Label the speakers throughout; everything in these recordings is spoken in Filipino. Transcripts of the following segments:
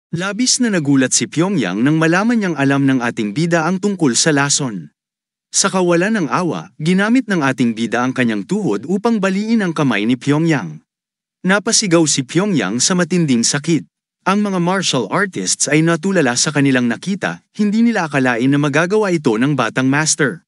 Speaker 1: Labis na nagulat si Pyongyang nang malaman niyang alam ng ating bida ang tungkol sa lason. Sa kawalan ng awa, ginamit ng ating bida ang kanyang tuhod upang baliin ang kamay ni Pyongyang. Napasigaw si Pyongyang sa matinding sakit. Ang mga martial artists ay natulala sa kanilang nakita, hindi nila akalain na magagawa ito ng batang master.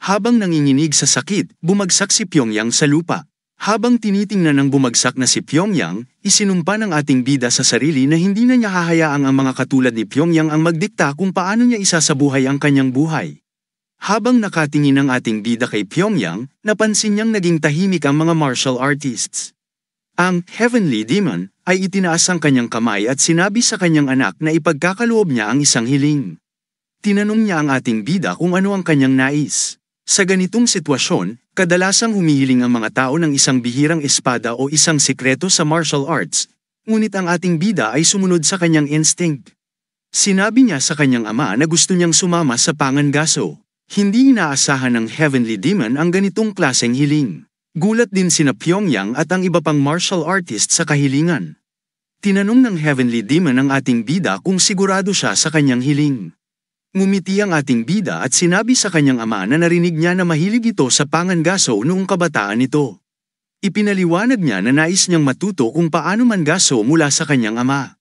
Speaker 1: Habang nanginginig sa sakit, bumagsak si Pyongyang sa lupa. Habang tinitingnan ng bumagsak na si Pyongyang, isinumpa ng ating bida sa sarili na hindi na niya hahayaang ang mga katulad ni Pyongyang ang magdikta kung paano niya isasabuhay ang kanyang buhay. Habang nakatingin ang ating bida kay Pyongyang, napansin niyang naging tahimik ang mga martial artists. Ang Heavenly Demon ay itinaas ang kanyang kamay at sinabi sa kanyang anak na ipagkakaloob niya ang isang hiling. Tinanong niya ang ating bida kung ano ang kanyang nais. Sa ganitong sitwasyon, kadalasang humihiling ang mga tao ng isang bihirang espada o isang sikreto sa martial arts, ngunit ang ating bida ay sumunod sa kanyang instinct. Sinabi niya sa kanyang ama na gusto niyang sumama sa pangangaso. Hindi inaasahan ng Heavenly Demon ang ganitong klaseng hiling. Gulat din sina Pyongyang at ang iba pang martial artist sa kahilingan. Tinanong ng Heavenly Demon ang ating bida kung sigurado siya sa kanyang hiling. Ngumiti ang ating bida at sinabi sa kanyang ama na narinig niya na mahilig ito sa pangangaso noong kabataan nito. Ipinaliwanag niya na nais niyang matuto kung paano mangaso mula sa kanyang ama.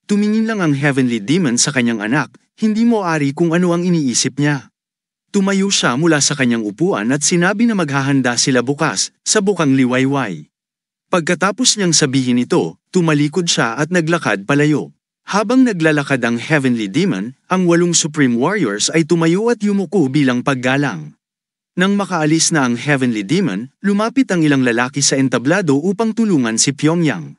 Speaker 1: Tumingin lang ang Heavenly Demon sa kanyang anak, hindi mo ari kung ano ang iniisip niya. Tumayo siya mula sa kanyang upuan at sinabi na maghahanda sila bukas, sa bukang liwayway. Pagkatapos niyang sabihin ito, tumalikod siya at naglakad palayo. Habang naglalakad ang Heavenly Demon, ang 8 Supreme Warriors ay tumayo at yumuko bilang paggalang. Nang makaalis na ang Heavenly Demon, lumapit ang ilang lalaki sa entablado upang tulungan si Pyongyang.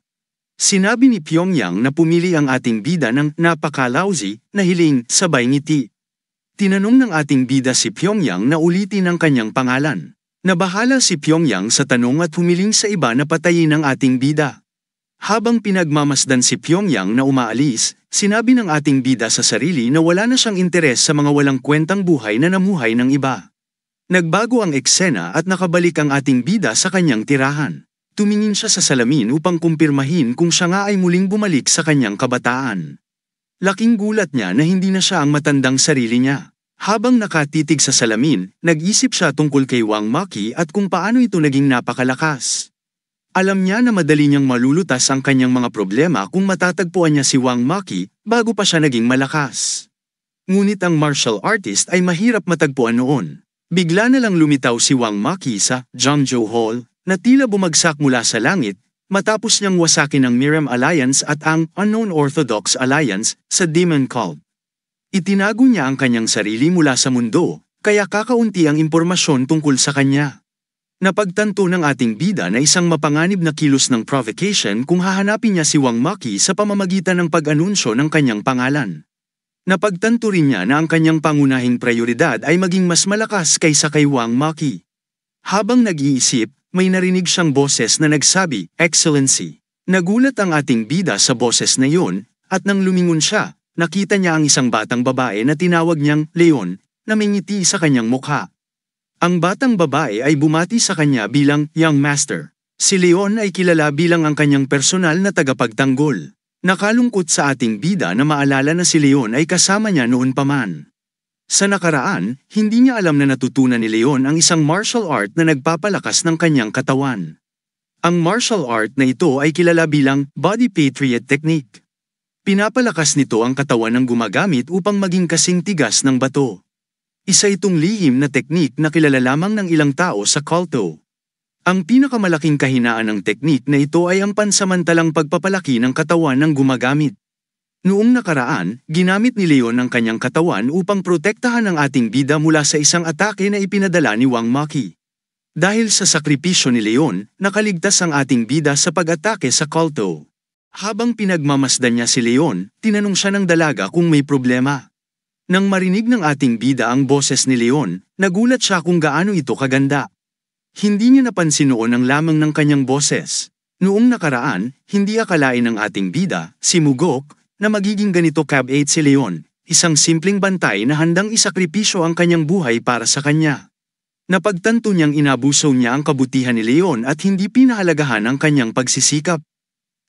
Speaker 1: Sinabi ni Pyongyang na pumili ang ating bida ng napaka-lousy na hiling sabay ngiti. Tinanong ng ating bida si Pyongyang na ulitin ang kanyang pangalan. Nabahala si Pyongyang sa tanong at humiling sa iba na patayin ang ating bida. Habang pinagmamasdan si Pyongyang na umaalis, sinabi ng ating bida sa sarili na wala na siyang interes sa mga walang kwentang buhay na namuhay ng iba. Nagbago ang eksena at nakabalik ang ating bida sa kanyang tirahan. Tumingin siya sa salamin upang kumpirmahin kung siya nga ay muling bumalik sa kanyang kabataan. Laking gulat niya na hindi na siya ang matandang sarili niya. Habang nakatitig sa salamin, nag-isip siya tungkol kay Wang Maki at kung paano ito naging napakalakas. Alam niya na madali niyang malulutas ang kanyang mga problema kung matatagpuan niya si Wang Maki bago pa siya naging malakas. Ngunit ang martial artist ay mahirap matagpuan noon. Bigla na lang lumitaw si Wang Maki sa Jangzhou Hall na tila bumagsak mula sa langit matapos niyang wasakin ang Miram Alliance at ang Unknown Orthodox Alliance sa Demon Cult. Itinago niya ang kanyang sarili mula sa mundo, kaya kakaunti ang impormasyon tungkol sa kanya. Napagtanto ng ating bida na isang mapanganib na kilos ng provocation kung hahanapin niya si Wang Maki sa pamamagitan ng pag-anunsyo ng kanyang pangalan. Napagtanto rin niya na ang kanyang pangunahing prioridad ay maging mas malakas kaysa kay Wang Maki. Habang nag-iisip, may narinig siyang boses na nagsabi, "Excellency." Nagulat ang ating bida sa boses na iyon, at nang lumingon siya, nakita niya ang isang batang babae na tinawag niyang Leon, na may ngiti sa kanyang mukha. Ang batang babae ay bumati sa kanya bilang Young Master. Si Leon ay kilala bilang ang kanyang personal na tagapagtanggol. Nakalungkot sa ating bida na maalala na si Leon ay kasama niya noon pa man. Sa nakaraan, hindi niya alam na natutunan ni Leon ang isang martial art na nagpapalakas ng kanyang katawan. Ang martial art na ito ay kilala bilang Body Patriot Technique. Pinapalakas nito ang katawan ng gumagamit upang maging kasing tigas ng bato. Isa itong lihim na teknik na kilala lamang ng ilang tao sa kulto. Ang pinakamalaking kahinaan ng teknik na ito ay ang pansamantalang pagpapalaki ng katawan ng gumagamit. Noong nakaraan, ginamit ni Leon ang kanyang katawan upang protektahan ang ating bida mula sa isang atake na ipinadala ni Wang Maki. Dahil sa sakripisyo ni Leon, nakaligtas ang ating bida sa pag-atake sa kulto. Habang pinagmamasdan niya si Leon, tinanong siya ng dalaga kung may problema. Nang marinig ng ating bida ang boses ni Leon, nagulat siya kung gaano ito kaganda. Hindi niya napansin noon ang lamang ng kanyang boses. Noong nakaraan, hindi akalain ng ating bida, si Mugok, na magiging ganito kabait si Leon, isang simpleng bantay na handang isakripisyo ang kanyang buhay para sa kanya. Napagtanto niyang inabuso niya ang kabutihan ni Leon at hindi pinahalagahan ang kanyang pagsisikap.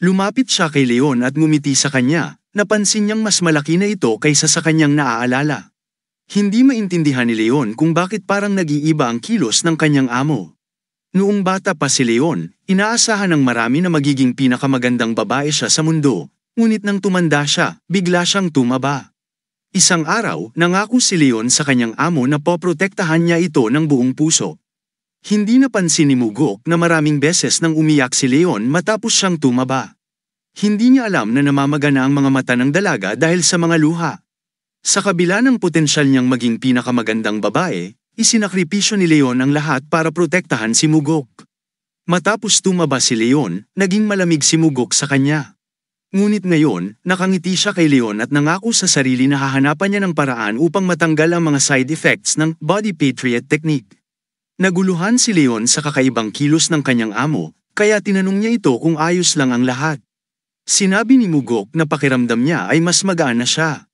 Speaker 1: Lumapit siya kay Leon at ngumiti sa kanya, napansin niyang mas malaki na ito kaysa sa kanyang naaalala. Hindi maintindihan ni Leon kung bakit parang nag-iiba ang kilos ng kanyang amo. Noong bata pa si Leon, inaasahan ng marami na magiging pinakamagandang babae siya sa mundo, ngunit nang tumanda siya, bigla siyang tumaba. Isang araw, nangako si Leon sa kanyang amo na poprotektahan niya ito ng buong puso. Hindi napansin ni Mugok na maraming beses nang umiyak si Leon matapos siyang tumaba. Hindi niya alam na namamagana ang mga mata ng dalaga dahil sa mga luha. Sa kabila ng potensyal niyang maging pinakamagandang babae, isinakripisyo ni Leon ang lahat para protektahan si Mugok. Matapos tumaba si Leon, naging malamig si Mugok sa kanya. Ngunit ngayon, nakangiti siya kay Leon at nangako sa sarili na hahanapan niya ng paraan upang matanggal ang mga side effects ng Body Patriot Technique. Naguluhan si Leon sa kakaibang kilos ng kanyang amo, kaya tinanong niya ito kung ayos lang ang lahat. Sinabi ni Mugok na pakiramdam niya ay mas magaan na siya.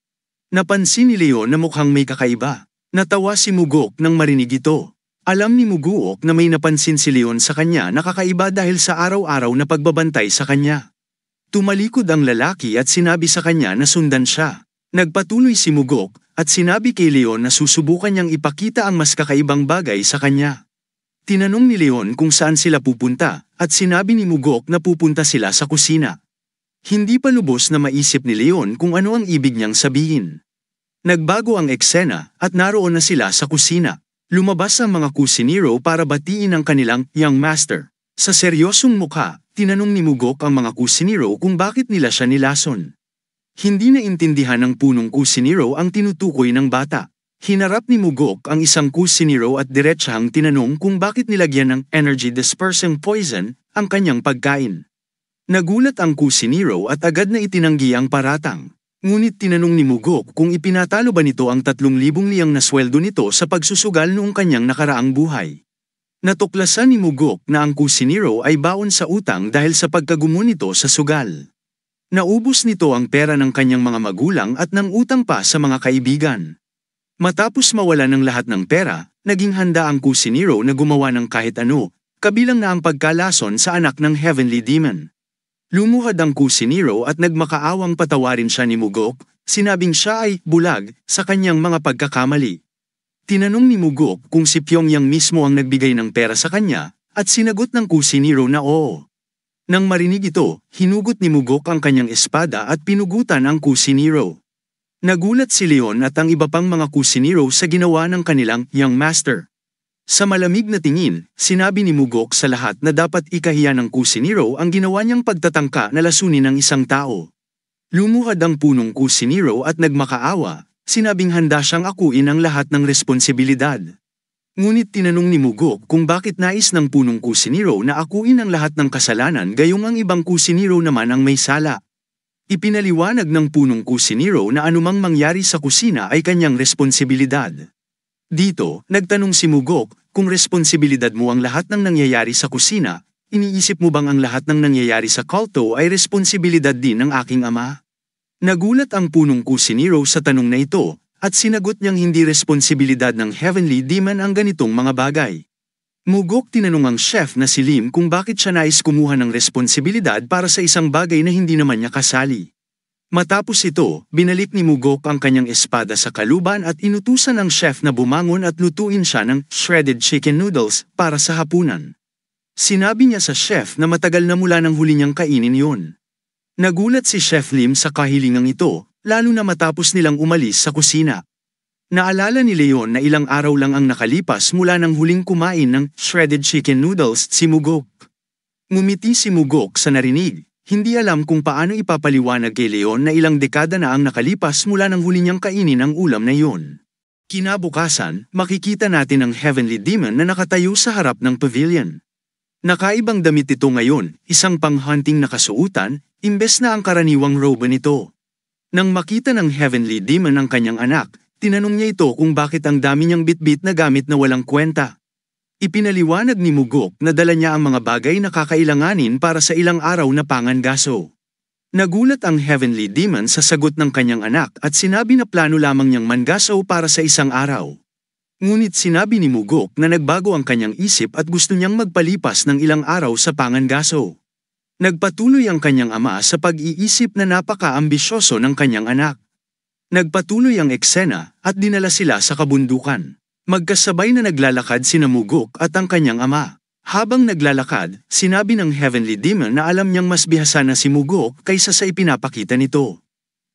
Speaker 1: Napansin ni Leon na mukhang may kakaiba. Natawa si Mugok nang marinig ito. Alam ni Mugok na may napansin si Leon sa kanya na kakaiba dahil sa araw-araw na pagbabantay sa kanya. Tumalikod ang lalaki at sinabi sa kanya na sundan siya. Nagpatuloy si Mugok at sinabi kay Leon na susubukan niyang ipakita ang mas kakaibang bagay sa kanya. Tinanong ni Leon kung saan sila pupunta at sinabi ni Mugok na pupunta sila sa kusina. Hindi pa lubos na maisip ni Leon kung ano ang ibig niyang sabihin. Nagbago ang eksena at naroon na sila sa kusina. Lumabas ang mga kusinero para batiin ang kanilang young master. Sa seryosong mukha, tinanong ni Mugok ang mga kusinero kung bakit nila siya nilason. Hindi naintindihan ng punong kusinero ang tinutukoy ng bata. Hinarap ni Mugok ang isang kusinero at diretsahang tinanong kung bakit nilagyan ng energy dispersing poison ang kanyang pagkain. Nagulat ang kusinero at agad na itinanggi ang paratang. Ngunit tinanong ni Mugok kung ipinatalo ba nito ang 3,000 liyang na sweldo nito sa pagsusugal noong kanyang nakaraang buhay. Natuklasan ni Mugok na ang kusinero ay baon sa utang dahil sa pagkagumo nito sa sugal. Naubos nito ang pera ng kanyang mga magulang at ng utang pa sa mga kaibigan. Matapos mawala ng lahat ng pera, naging handa ang kusinero na gumawa ng kahit ano, kabilang na ang pagkalason sa anak ng Heavenly Demon. Lumuhad ang kusinero at nagmakaawang patawarin siya ni Mugok, sinabing siya ay bulag sa kanyang mga pagkakamali. Tinanong ni Mugok kung si Pyongyang mismo ang nagbigay ng pera sa kanya, at sinagot ng kusinero na oo. Nang marinig ito, hinugot ni Mugok ang kanyang espada at pinugutan ang kusinero. Nagulat si Leon at ang iba pang mga kusinero sa ginawa ng kanilang young master. Sa malamig na tingin, sinabi ni Mugok sa lahat na dapat ikahiya ng kusinero ang ginawa niyang pagtatangka na lasunin ng isang tao. Lumuhad ang punong kusinero at nagmakaawa. Sinabing handa siyang akuin ang lahat ng responsibilidad. Ngunit tinanong ni Mugok kung bakit nais ng punong kusinero na akuin ang lahat ng kasalanan gayong ang ibang kusinero naman ang may sala. Ipinaliwanag ng punong kusinero na anumang mangyari sa kusina ay kanyang responsibilidad. Dito, nagtanong si Mugok, kung responsibilidad mo ang lahat ng nangyayari sa kusina, iniisip mo bang ang lahat ng nangyayari sa kulto ay responsibilidad din ng aking ama? Nagulat ang punong kusinero sa tanong na ito, at sinagot niyang hindi responsibilidad ng Heavenly Demon ang ganitong mga bagay. Mugok tinanong ang chef na si Lim kung bakit siya nais kumuha ng responsibilidad para sa isang bagay na hindi naman niya kasali. Matapos ito, binalik ni Mugok ang kanyang espada sa kaluban at inutusan ng chef na bumangon at lutuin siya ng shredded chicken noodles para sa hapunan. Sinabi niya sa chef na matagal na mula nang huli niyang kainin yun. Nagulat si Chef Lim sa kahilingang ito, lalo na matapos nilang umalis sa kusina. Naalala ni Leon na ilang araw lang ang nakalipas mula nang huling kumain ng shredded chicken noodles si Mugok. Ngumiti si Mugok sa narinig, hindi alam kung paano ipapaliwanag kay Leon na ilang dekada na ang nakalipas mula nang huli niyang kainin ang ulam na yun. Kinabukasan, makikita natin ang Heavenly Demon na nakatayo sa harap ng pavilion. Nakaibang damit ito ngayon, isang pang-hunting na kasuutan, imbes na ang karaniwang robe nito. Nang makita ng Heavenly Demon ang kanyang anak, tinanong niya ito kung bakit ang dami niyang bitbit na gamit na walang kwenta. Ipinaliwanag ni Mugok na dala niya ang mga bagay na kakailanganin para sa ilang araw na pangangaso. Nagulat ang Heavenly Demon sa sagot ng kanyang anak at sinabi na plano lamang niyang mangaso para sa isang araw. Ngunit sinabi ni Mugok na nagbago ang kanyang isip at gusto niyang magpalipas ng ilang araw sa pangangaso. Nagpatuloy ang kanyang ama sa pag-iisip na napaka-ambisyoso ng kanyang anak. Nagpatuloy ang eksena at dinala sila sa kabundukan. Magkasabay na naglalakad sina Mugok at ang kanyang ama. Habang naglalakad, sinabi ng Heavenly Demon na alam niyang mas bihasa na si Mugok kaysa sa ipinapakita nito.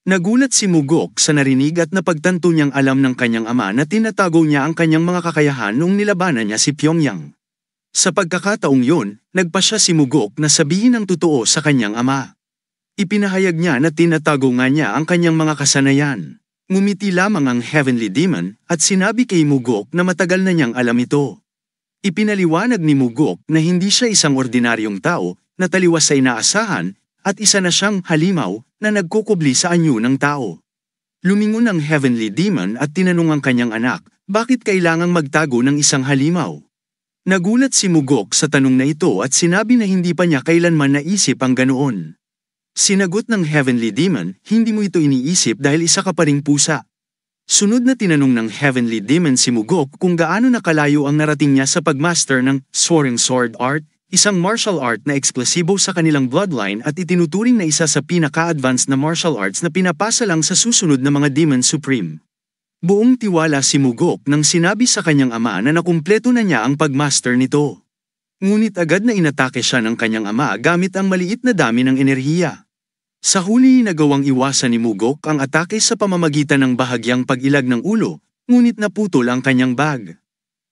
Speaker 1: Nagulat si Mugok sa narinig at napagtanto niyang alam ng kanyang ama na tinatago niya ang kanyang mga kakayahan noong nilabanan niya si Pyongyang. Sa pagkakataong yun, nagpasya si Mugok na sabihin ang totoo sa kanyang ama. Ipinahayag niya na tinatago nga niya ang kanyang mga kasanayan. Ngumiti lamang ang Heavenly Demon at sinabi kay Mugok na matagal na niyang alam ito. Ipinaliwanag ni Mugok na hindi siya isang ordinaryong tao na taliwas sa inaasahan at isa na siyang halimaw na nagkukubli sa anyo ng tao. Lumingon ang Heavenly Demon at tinanong ang kanyang anak, bakit kailangang magtago ng isang halimaw? Nagulat si Mugok sa tanong na ito at sinabi na hindi pa niya kailanman naisip ang ganoon. Sinagot ng Heavenly Demon, hindi mo ito iniisip dahil isa ka pa ring pusa. Sunod na tinanong ng Heavenly Demon si Mugok kung gaano nakalayo ang narating niya sa pagmaster ng Soaring Sword Art, isang martial art na eksplosibo sa kanilang bloodline at itinuturing na isa sa pinaka-advanced na martial arts na pinapasa lang sa susunod na mga Demon Supreme. Buong tiwala si Mugok nang sinabi sa kanyang ama na nakumpleto na niya ang pagmaster nito. Ngunit agad na inatake siya ng kanyang ama gamit ang maliit na dami ng enerhiya. Sa huli nagawang iwasan ni Mugok ang atake sa pamamagitan ng bahagyang pag-ilag ng ulo, ngunit naputol ang kanyang bag.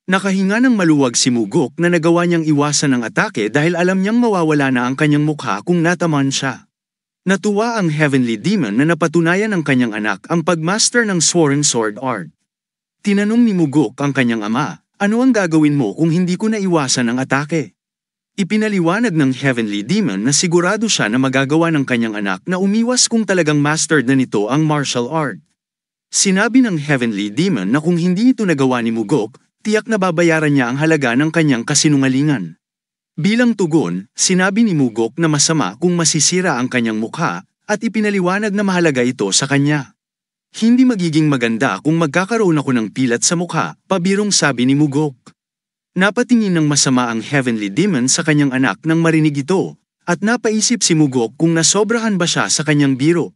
Speaker 1: Nakahinga ng maluwag si Mugok na nagawa niyang iwasan ang atake dahil alam niyang mawawala na ang kanyang mukha kung natamaan siya. Natuwa ang Heavenly Demon na napatunayan ng kanyang anak ang pagmaster ng Soaring Sword Art. Tinanong ni Mugok ang kanyang ama, ano ang gagawin mo kung hindi ko naiwasan ang atake? Ipinaliwanag ng Heavenly Demon na sigurado siya na magagawa ng kanyang anak na umiwas kung talagang mastered na nito ang martial art. Sinabi ng Heavenly Demon na kung hindi ito nagawa ni Mugok, tiyak na babayaran niya ang halaga ng kanyang kasinungalingan. Bilang tugon, sinabi ni Mugok na masama kung masisira ang kanyang mukha at ipinaliwanag na mahalaga ito sa kanya. Hindi magiging maganda kung magkakaroon ako ng pilat sa mukha, pabirong sabi ni Mugok. Napatingin ng masama ang Heavenly Demon sa kanyang anak nang marinig ito, at napaisip si Mugok kung nasobrahan ba siya sa kanyang biro.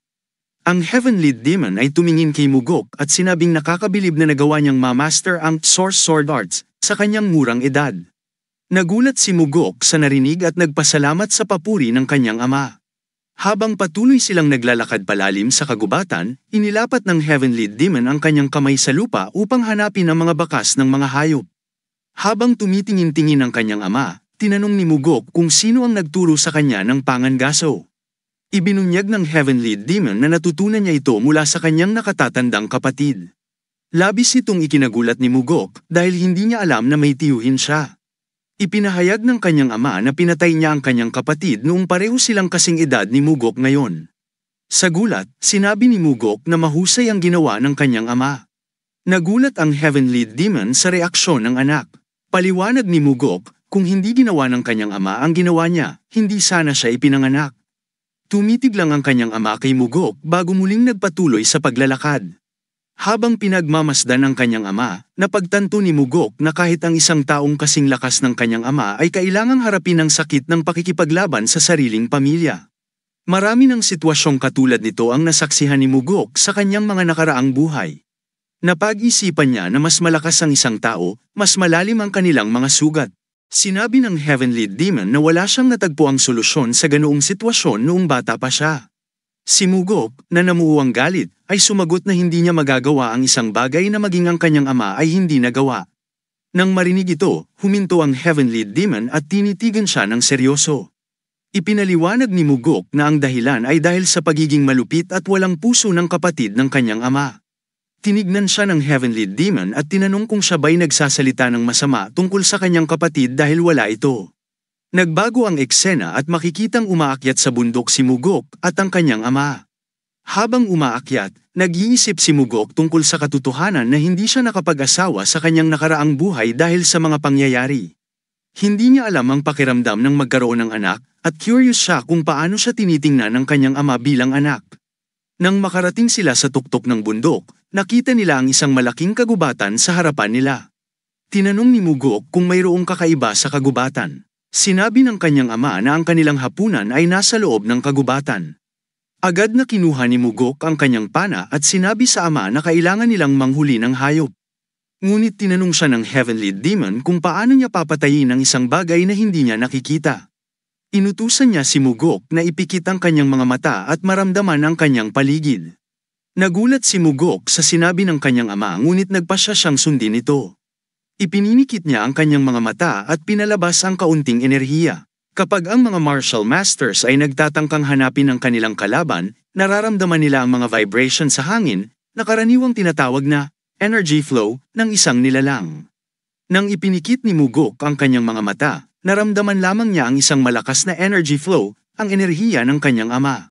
Speaker 1: Ang Heavenly Demon ay tumingin kay Mugok at sinabing nakakabilib na nagawa niyang ma-master ang Source Sword Arts sa kanyang murang edad. Nagulat si Mugok sa narinig at nagpasalamat sa papuri ng kanyang ama. Habang patuloy silang naglalakad palalim sa kagubatan, inilapat ng Heavenly Demon ang kanyang kamay sa lupa upang hanapin ang mga bakas ng mga hayop. Habang tumitingin-tingin ang kanyang ama, tinanong ni Mugok kung sino ang nagturo sa kanya ng pangangaso. Ibinunyag ng Heavenly Demon na natutunan niya ito mula sa kanyang nakatatandang kapatid. Labis itong ikinagulat ni Mugok dahil hindi niya alam na may tiyuhin siya. Ipinahayag ng kanyang ama na pinatay niya ang kanyang kapatid noong pareho silang kasing edad ni Mugok ngayon. Sa gulat, sinabi ni Mugok na mahusay ang ginawa ng kanyang ama. Nagulat ang Heavenly Demon sa reaksyon ng anak. Paliwanag ni Mugok, kung hindi ginawa ng kanyang ama ang ginawa niya, hindi sana siya ipinanganak. Tumitig lang ang kanyang ama kay Mugok bago muling nagpatuloy sa paglalakad. Habang pinagmamasdan ng kanyang ama, napagtanto ni Mugok na kahit ang isang taong kasing lakas ng kanyang ama ay kailangang harapin ang sakit ng pakikipaglaban sa sariling pamilya. Marami ng sitwasyong katulad nito ang nasaksihan ni Mugok sa kanyang mga nakaraang buhay. Napag-isipan niya na mas malakas ang isang tao, mas malalim ang kanilang mga sugat. Sinabi ng Heavenly Demon na wala siyang natagpuang solusyon sa ganoong sitwasyon noong bata pa siya. Si Mugok, na namuuang galit, ay sumagot na hindi niya magagawa ang isang bagay na maging ang kanyang ama ay hindi nagawa. Nang marinig ito, huminto ang Heavenly Demon at tinitigan siya ng seryoso. Ipinaliwanag ni Mugok na ang dahilan ay dahil sa pagiging malupit at walang puso ng kapatid ng kanyang ama. Tinignan siya ng Heavenly Demon at tinanong kung siya ba'y nagsasalita ng masama tungkol sa kanyang kapatid dahil wala ito. Nagbago ang eksena at makikitang umaakyat sa bundok si Mugok at ang kanyang ama. Habang umaakyat, nag-iisip si Mugok tungkol sa katotohanan na hindi siya nakapag-asawa sa kanyang nakaraang buhay dahil sa mga pangyayari. Hindi niya alam ang pakiramdam ng magkaroon ng anak at curious siya kung paano siya tinitingnan ng kanyang ama bilang anak. Nang makarating sila sa tuktok ng bundok, nakita nila ang isang malaking kagubatan sa harapan nila. Tinanong ni Mugok kung mayroong kakaiba sa kagubatan. Sinabi ng kanyang ama na ang kanilang hapunan ay nasa loob ng kagubatan. Agad na kinuha ni Mugok ang kanyang pana at sinabi sa ama na kailangan nilang manghuli ng hayop. Ngunit tinanong siya ng Heavenly Demon kung paano niya papatayin ang isang bagay na hindi niya nakikita. Inutusan niya si Mugok na ipikit ang kanyang mga mata at maramdaman ang kanyang paligid. Nagulat si Mugok sa sinabi ng kanyang ama ngunit nagpasya siyang sundin ito. Ipininikit niya ang kanyang mga mata at pinalabas ang kaunting enerhiya. Kapag ang mga martial masters ay nagtatangkang hanapin ang kanilang kalaban, nararamdaman nila ang mga vibration sa hangin na karaniwang tinatawag na energy flow ng isang nilalang. Nang ipinikit ni Mugok ang kanyang mga mata, naramdaman lamang niya ang isang malakas na energy flow, ang enerhiya ng kanyang ama.